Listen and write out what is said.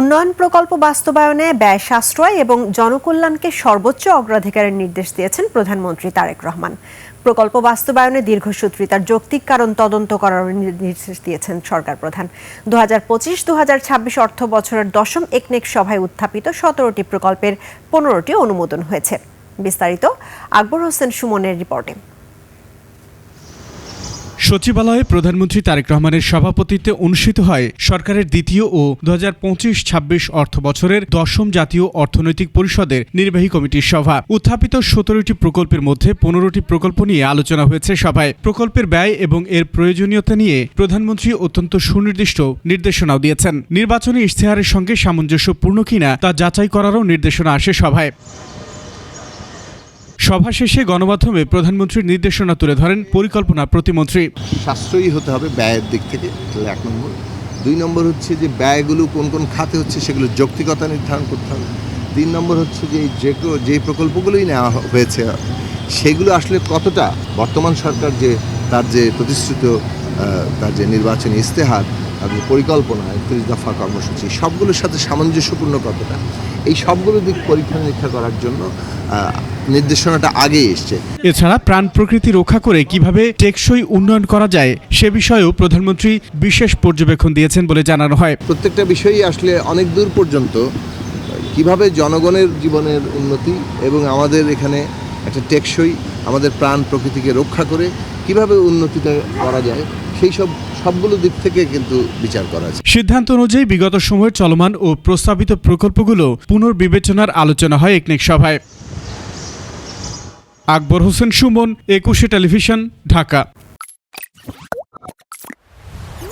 উন্নয়ন প্রকল্প বাস্তবায়নে ব্যয় সাশ্রয় এবং জনকল্যাণকে সর্বোচ্চ অগ্রাধিকারের নির্দেশ দিয়েছেন প্রধানমন্ত্রী তারেক রহমান। প্রকল্প বাস্তবায়নে দীর্ঘসূত্রিতার যৌক্তিক কারণ তদন্ত করার নির্দেশ দিয়েছেন সরকার প্রধান। 2025-2026 অর্থ বছরের দশম একনেক সভায় উত্থাপিত 17টি প্রকল্পের 15টি অনুমোদন হয়েছে। বিস্তারিত আকবর হোসেন সুমনের রিপোর্টে। সচিবালয়ে প্রধানমন্ত্রী তারেক রহমানের সভাপতিত্বে অনুষ্ঠিত হয় সরকারের দ্বিতীয় ও 2025-26 অর্থ বছরের দশম জাতীয় অর্থনৈতিক পরিষদের নির্বাহী কমিটির সভা। উত্থাপিত 17টি প্রকল্পের মধ্যে 15টি প্রকল্প নিয়ে আলোচনা হয়েছে সভায়। প্রকল্পের ব্যয় এবং এর প্রয়োজনীয়তা নিয়ে প্রধানমন্ত্রী অত্যন্ত সুনির্দিষ্ট নির্দেশনাও দিয়েছেন। নির্বাচনী ইশতেহারের সঙ্গে সামঞ্জস্যপূর্ণ কিনা তা যাচাই করারও নির্দেশনা আসে সভায়। সভা শেষে গণমাধ্যমে প্রধানমন্ত্রীর নির্দেশনা তুলে ধরেন পরিকল্পনা প্রতিমন্ত্রী। সাশ্রয়ী হতে হবে ব্যয়ের দিক থেকে, 1 নম্বর। 2 নম্বর হচ্ছে যে ব্যয়গুলো কোন কোন খাতে হচ্ছে সেগুলো যৌক্তিকতা নির্ধারণ করতে হবে। 3 নম্বর হচ্ছে যে যেই প্রকল্পগুলোই নেওয়া হয়েছে সেগুলো আসলে কতটা বর্তমান সরকার তার যে প্রতিশ্রুত তার যে নির্বাচনী ইশতেহার, তার যে পরিকল্পনা 31 দফা কর্মসূচি সবগুলোর সাথে সামঞ্জস্যপূর্ণ কতটা, এই সবগুলো দিক পরীক্ষা নিরীক্ষা করার জন্য নির্দেশনাটা আগে এসছে। এছাড়া প্রাণ প্রকৃতি রক্ষা করে কিভাবে টেকসই উন্নয়ন করা যায় সে বিষয়েও প্রধানমন্ত্রী বিশেষ পর্যবেক্ষণ দিয়েছেন বলে জানানো হয়। প্রত্যেকটা বিষয়ই আসলে অনেক দূর পর্যন্ত কিভাবে জনগণের জীবনের উন্নতি এবং আমাদের এখানে একটা টেকসই আমাদের প্রাণ প্রকৃতিকে রক্ষা করে কিভাবে উন্নতিটা করা যায় সেই সবগুলো দিক থেকে কিন্তু বিচার করা আছে। সিদ্ধান্ত অনুযায়ী বিগত সময়ের চলমান ও প্রস্তাবিত প্রকল্পগুলো পুনর্বিবেচনার আলোচনা হয় একনেক সভায়। আকবর হোসেন সুমন, 21 টেলিভিশন, ঢাকা।